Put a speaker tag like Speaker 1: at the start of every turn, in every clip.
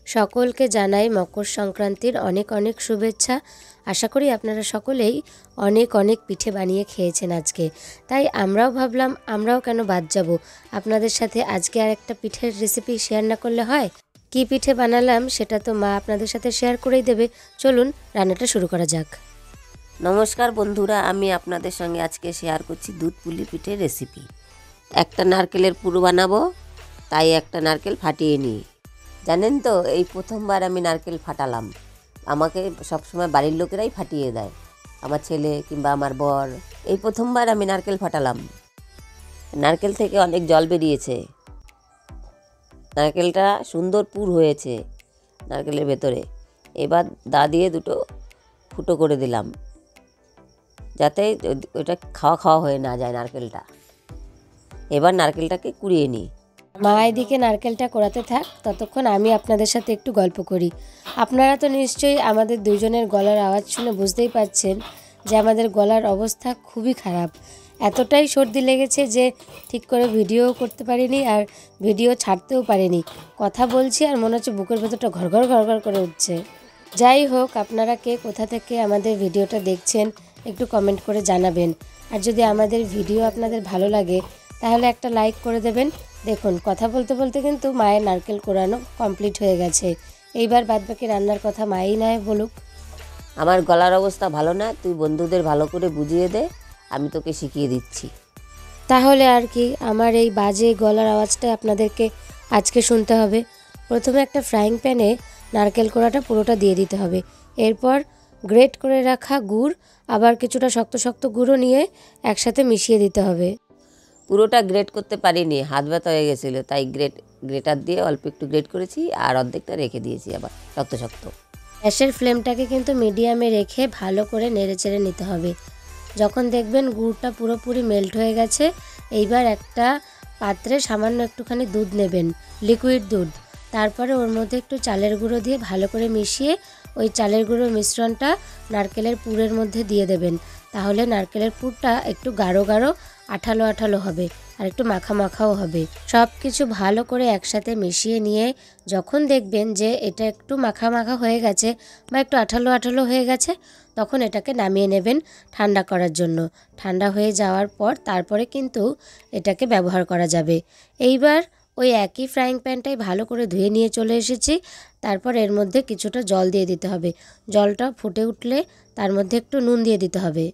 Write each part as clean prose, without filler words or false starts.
Speaker 1: সকলকে জানাই মকর সংক্রান্তির অনেক অনেক শুভেচ্ছা। আশা করি আপনারা সকলেই অনেক অনেক পিঠে বানিয়ে খেয়েছেন আজকে। তাই আমরাও ভাবলাম আমরাও কেন বাদ যাব, আপনাদের সাথে আজকে আর একটা পিঠের রেসিপি শেয়ার না করলে হয়। কি পিঠে বানালাম সেটা তো মা আপনাদের সাথে শেয়ার করেই দেবে। চলুন রান্নাটা শুরু করা যাক।
Speaker 2: নমস্কার বন্ধুরা, আমি আপনাদের সঙ্গে আজকে শেয়ার করছি দুধ পুলি পিঠের রেসিপি। একটা নারকেলের পুর বানাবো, তাই একটা নারকেল ফাটিয়ে নিই। জানেন তো, এই প্রথমবার আমি নারকেল ফাটালাম। আমাকে সবসময় বাড়ির লোকেরাই ফাটিয়ে দেয়, আমার ছেলে কিংবা আমার বর। এই প্রথমবার আমি নারকেল ফাটালাম। নারকেল থেকে অনেক জল বেরিয়েছে, নারকেলটা সুন্দর পুর হয়েছে নারকেলের ভেতরে। এবার দা দিয়ে দুটো ফুটো করে দিলাম, যাতে ওটা খাওয়া খাওয়া হয়ে না যায় নারকেলটা। এবার নারকেলটাকে কুড়িয়ে নিই।
Speaker 1: মা এদিকে নারকেলটা কোড়াতে থাক, ততক্ষণ আমি আপনাদের সাথে একটু গল্প করি। আপনারা তো নিশ্চয়ই আমাদের দুজনের গলার আওয়াজ শুনে বুঝতেই পারছেন যে আমাদের গলার অবস্থা খুবই খারাপ। এতটাই সর্দি লেগেছে যে ঠিক করে ভিডিও করতে পারিনি, আর ভিডিও ছাড়তেও পারিনি। কথা বলছি আর মনে হচ্ছে বুকের ভেতরটা ঘরঘর ঘরঘর করে উঠছে। যাই হোক, আপনারা কে কোথা থেকে আমাদের ভিডিওটা দেখছেন একটু কমেন্ট করে জানাবেন। আর যদি আমাদের ভিডিও আপনাদের ভালো লাগে তাহলে একটা লাইক করে দেবেন। দেখুন, কথা বলতে বলতে কিন্তু মায়ের নারকেল কোড়ানো কমপ্লিট হয়ে গেছে। এইবার বাদবাকি রান্নার কথা মাই নয় বলুক।
Speaker 2: আমার গলার অবস্থা ভালো না, তুই বন্ধুদের ভালো করে বুঝিয়ে দে, আমি তোকে শিখিয়ে দিচ্ছি।
Speaker 1: তাহলে আর কি, আমার এই বাজে গলার আওয়াজটা আপনাদেরকে আজকে শুনতে হবে। প্রথমে একটা ফ্রাইং প্যানে নারকেল কোড়াটা পুরোটা দিয়ে দিতে হবে। এরপর গ্রেট করে রাখা গুড়, আবার কিছুটা শক্ত শক্ত গুঁড়ো নিয়ে একসাথে মিশিয়ে দিতে হবে।
Speaker 2: পুরোটা গ্রেট করতে পারিনি, হাত ব্যথা হয়ে গেছিলো, তাই গ্রেটার দিয়ে অল্প একটু গ্রেট করেছি, আর অর্ধেকটা রেখে দিয়েছি আবার শক্ত শক্ত।
Speaker 1: গ্যাসের ফ্লেমটাকে কিন্তু মিডিয়ামে রেখে ভালো করে নেড়েচেড়ে নিতে হবে। যখন দেখবেন গুড়টা পুরোপুরি মেল্ট হয়ে গেছে, এইবার একটা পাত্রে সামান্য একটুখানি দুধ নেবেন, লিকুইড দুধ। তারপরে ওর মধ্যে একটু চালের গুঁড়ো দিয়ে ভালো করে মিশিয়ে ওই চালের গুঁড়োর মিশ্রণটা নারকেলের পুরের মধ্যে দিয়ে দেবেন। তাহলে নারকেলের পুরটা একটু গাঢ় গাঢ় আঠালো আঠালো হবে, আর একটু মাখা মাখাও হবে। সব কিছু ভালো করে একসাথে মিশিয়ে নিয়ে যখন দেখবেন যে এটা একটু মাখা মাখা হয়ে গেছে বা একটু আঠালো আঠালো হয়ে গেছে, তখন এটাকে নামিয়ে নেবেন ঠান্ডা করার জন্য। ঠান্ডা হয়ে যাওয়ার পর তারপরে কিন্তু এটাকে ব্যবহার করা যাবে। এইবার ওই একই ফ্রাইং প্যানটাই ভালো করে ধুয়ে নিয়ে চলে এসেছি। তারপর এর মধ্যে কিছুটা জল দিয়ে দিতে হবে। জলটা ফুটে উঠলে তার মধ্যে একটু নুন দিয়ে দিতে হবে।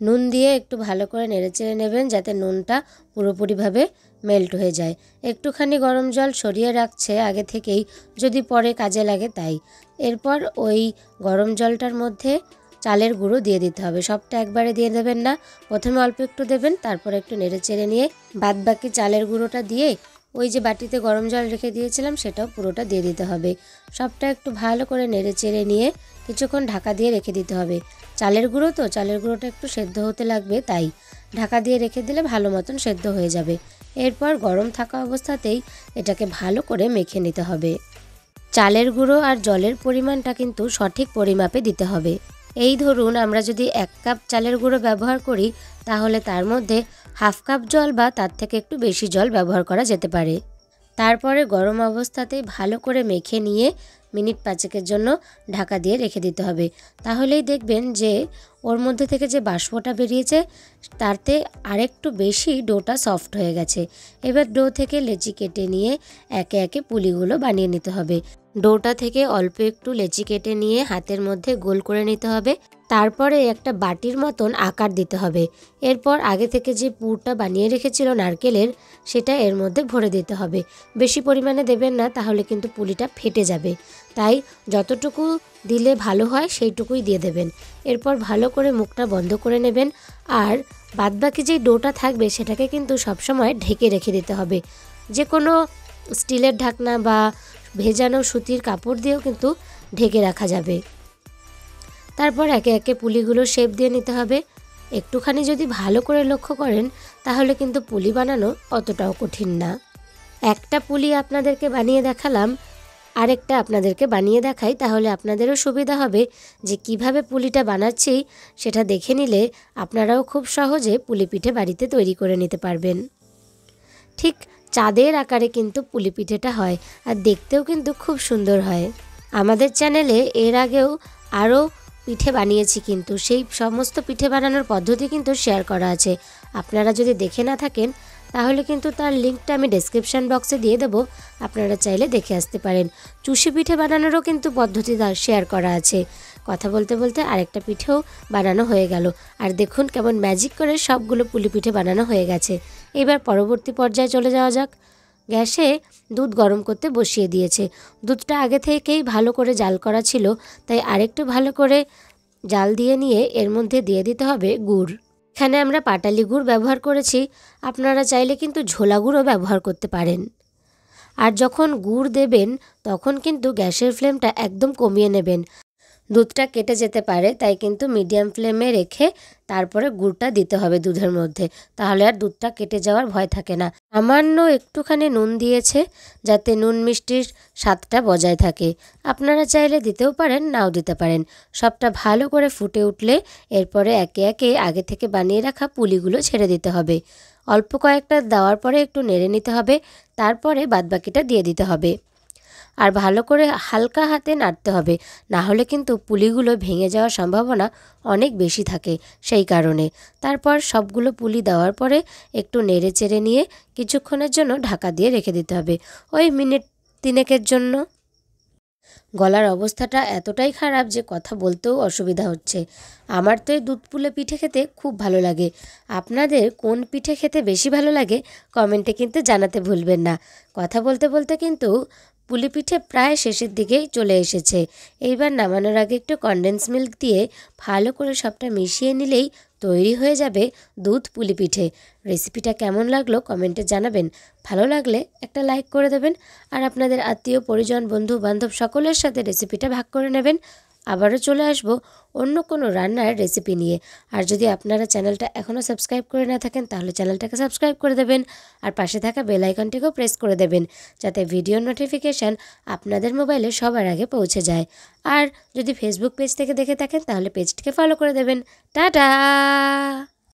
Speaker 1: নুন দিয়ে একটু ভালো করে নেড়েচেড়ে নেবেন, যাতে নুনটা পুরোপুরিভাবে মেল্ট হয়ে যায়। একটুখানি গরম জল সরিয়ে রাখছে আগে থেকেই, যদি পরে কাজে লাগে তাই। এরপর ওই গরম জলটার মধ্যে চালের গুঁড়ো দিয়ে দিতে হবে। সবটা একবারে দিয়ে দেবেন না, প্রথমে অল্প একটু দেবেন, তারপর একটু নেড়েচেড়ে নিয়ে বাদবাকি চালের গুঁড়োটা দিয়ে ওই যে বাটিতে গরম জল রেখে দিয়েছিলাম সেটাও পুরোটা দিয়ে দিতে হবে। সবটা একটু ভালো করে নেড়েচেড়ে নিয়ে কিছুক্ষণ ঢাকা দিয়ে রেখে দিতে হবে। চালের গুঁড়ো তো, চালের গুঁড়োটা একটু সেদ্ধ হতে লাগবে, তাই ঢাকা দিয়ে রেখে দিলে ভালো মতন সেদ্ধ হয়ে যাবে। এরপর গরম থাকা অবস্থাতেই এটাকে ভালো করে মেখে নিতে হবে। চালের গুঁড়ো আর জলের পরিমাণটা কিন্তু সঠিক পরিমাপে দিতে হবে। এই ধরুন, আমরা যদি 1 কাপ চালের গুঁড়ো ব্যবহার করি তাহলে তার মধ্যে হাফ কাপ জল বা তার থেকে একটু বেশি জল ব্যবহার করা যেতে পারে। তারপরে গরম অবস্থাতেই ভালো করে মেখে নিয়ে মিনিট 5 জন্য ঢাকা দিয়ে রেখে দিতে হবে। তাহলেই দেখবেন যে ওর মধ্যে থেকে যে বাষ্পটা বেরিয়েছে তাতে আরেকটু বেশি ডোটা সফট হয়ে গেছে। এবার ডো থেকে লেচি কেটে নিয়ে একে একে পুলিগুলো বানিয়ে নিতে হবে। ডোটা থেকে অল্প একটু লেচি কেটে নিয়ে হাতের মধ্যে গোল করে নিতে হবে। তারপরে একটা বাটির মতন আকার দিতে হবে। এরপর আগে থেকে যে পুরটা বানিয়ে রেখেছিল নারকেলের, সেটা এর মধ্যে ভরে দিতে হবে। বেশি পরিমাণে দেবেন না, তাহলে কিন্তু পুলিটা ফেটে যাবে। তাই যতটুকু দিলে ভালো হয় সেইটুকুই দিয়ে দেবেন। এরপর ভালো করে মুখটা বন্ধ করে নেবেন, আর বাদবাকি যে ডোটা থাকবে সেটাকে কিন্তু সবসময় ঢেকে রেখে দিতে হবে। যে কোনো স্টিলের ঢাকনা বা ভেজানো সুতির কাপড় দিয়েও কিন্তু ঢেকে রাখা যাবে। তারপর একে একে পুলিগুলো শেপ দিয়ে নিতে হবে। একটুখানি যদি ভালো করে লক্ষ্য করেন তাহলে কিন্তু পুলি বানানো অতটাও কঠিন না। একটা পুলি আপনাদেরকে বানিয়ে দেখালাম, আরেকটা আপনাদেরকে বানিয়ে দেখাই, তাহলে আপনাদেরও সুবিধা হবে যে কিভাবে পুলিটা বানাচ্ছি সেটা দেখে নিলে আপনারাও খুব সহজে পুলি পিঠে বাড়িতে তৈরি করে নিতে পারবেন। ঠিক চাঁদের আকারে কিন্তু পুলি পিঠেটা হয়, আর দেখতেও কিন্তু খুব সুন্দর হয়। আমাদের চ্যানেলে এর আগেও আরও পিঠে বানিয়েছি, কিন্তু সেই সমস্ত পিঠে বানানোর পদ্ধতি কিন্তু শেয়ার করা আছে। আপনারা যদি দেখে না থাকেন তাহলে কিন্তু তার লিঙ্কটা আমি ডেসক্রিপশান বক্সে দিয়ে দেবো, আপনারা চাইলে দেখে আসতে পারেন। চুষি পিঠে বানানোরও কিন্তু পদ্ধতি শেয়ার করা আছে। কথা বলতে বলতে আরেকটা পিঠেও বানানো হয়ে গেল, আর দেখুন কেমন ম্যাজিক করে সবগুলো পুলি পিঠে বানানো হয়ে গেছে। এবার পরবর্তী পর্যায়ে চলে যাওয়া যাক। গ্যাসে দুধ গরম করতে বসিয়ে দিয়েছে। দুধটা আগে থেকেই ভালো করে জাল করা ছিল, তাই আরেকটু ভালো করে জাল দিয়ে নিয়ে এর মধ্যে দিয়ে দিতে হবে গুড়। এখানে আমরা পাটালি গুড় ব্যবহার করেছি, আপনারা চাইলে কিন্তু ঝোলা গুড়ও ব্যবহার করতে পারেন। আর যখন গুড় দেবেন তখন কিন্তু গ্যাসের ফ্লেমটা একদম কমিয়ে নেবেন, দুধটা কেটে যেতে পারে, তাই কিন্তু মিডিয়াম ফ্লেমে রেখে তারপরে গুড়টা দিতে হবে দুধের মধ্যে, তাহলে আর দুধটা কেটে যাওয়ার ভয় থাকে না। সামান্য একটুখানি নুন দিয়েছে যাতে নুন মিষ্টির স্বাদটা বজায় থাকে। আপনারা চাইলে দিতেও পারেন, নাও দিতে পারেন। সবটা ভালো করে ফুটে উঠলে এরপরে একে একে আগে থেকে বানিয়ে রাখা পুলিগুলো ছেড়ে দিতে হবে। অল্প কয়েকটা দেওয়ার পরে একটু নেড়ে নিতে হবে, তারপরে বাদবাকিটা দিয়ে দিতে হবে। আর ভালো করে হালকা হাতে নাড়তে হবে, না হলে কিন্তু পুলিগুলো ভেঙে যাওয়ার সম্ভাবনা অনেক বেশি থাকে। সেই কারণে তারপর সবগুলো পুলি দেওয়ার পরে একটু নেড়ে চেড়ে নিয়ে কিছুক্ষণের জন্য ঢাকা দিয়ে রেখে দিতে হবে, ওই মিনিট 3 জন্য। গলার অবস্থাটা এতটাই খারাপ যে কথা বলতেও অসুবিধা হচ্ছে। আমার তো এই দুধ পুলি পিঠে খেতে খুব ভালো লাগে। আপনাদের কোন পিঠে খেতে বেশি ভালো লাগে কমেন্টে কিন্তু জানাতে ভুলবেন না। কথা বলতে বলতে কিন্তু পুলি পিঠে প্রায় শেষের দিকেই চলে এসেছে। এইবার নামানোর আগে একটু কনডেন্স মিল্ক দিয়ে ভালো করে সবটা মিশিয়ে নিলেই তৈরি হয়ে যাবে দুধ পুলি পিঠে। রেসিপিটা কেমন লাগলো কমেন্টে জানাবেন। ভালো লাগলে একটা লাইক করে দেবেন, আর আপনাদের আত্মীয় পরিজন বন্ধু বান্ধব সকলের সাথে রেসিপিটা ভাগ করে নেবেন। আবারও চলে আসবো অন্য কোনো রান্নার রেসিপি নিয়ে। আর যদি আপনারা চ্যানেলটা এখনও সাবস্ক্রাইব করে না থাকেন তাহলে চ্যানেলটাকে সাবস্ক্রাইব করে দেবেন, আর পাশে থাকা বেল আইকনটিকেও প্রেস করে দেবেন, যাতে ভিডিও নোটিফিকেশান আপনাদের মোবাইলে সবার আগে পৌঁছে যায়। আর যদি ফেসবুক পেজ থেকে দেখে থাকেন তাহলে পেজটিকে ফলো করে দেবেন। টাটা।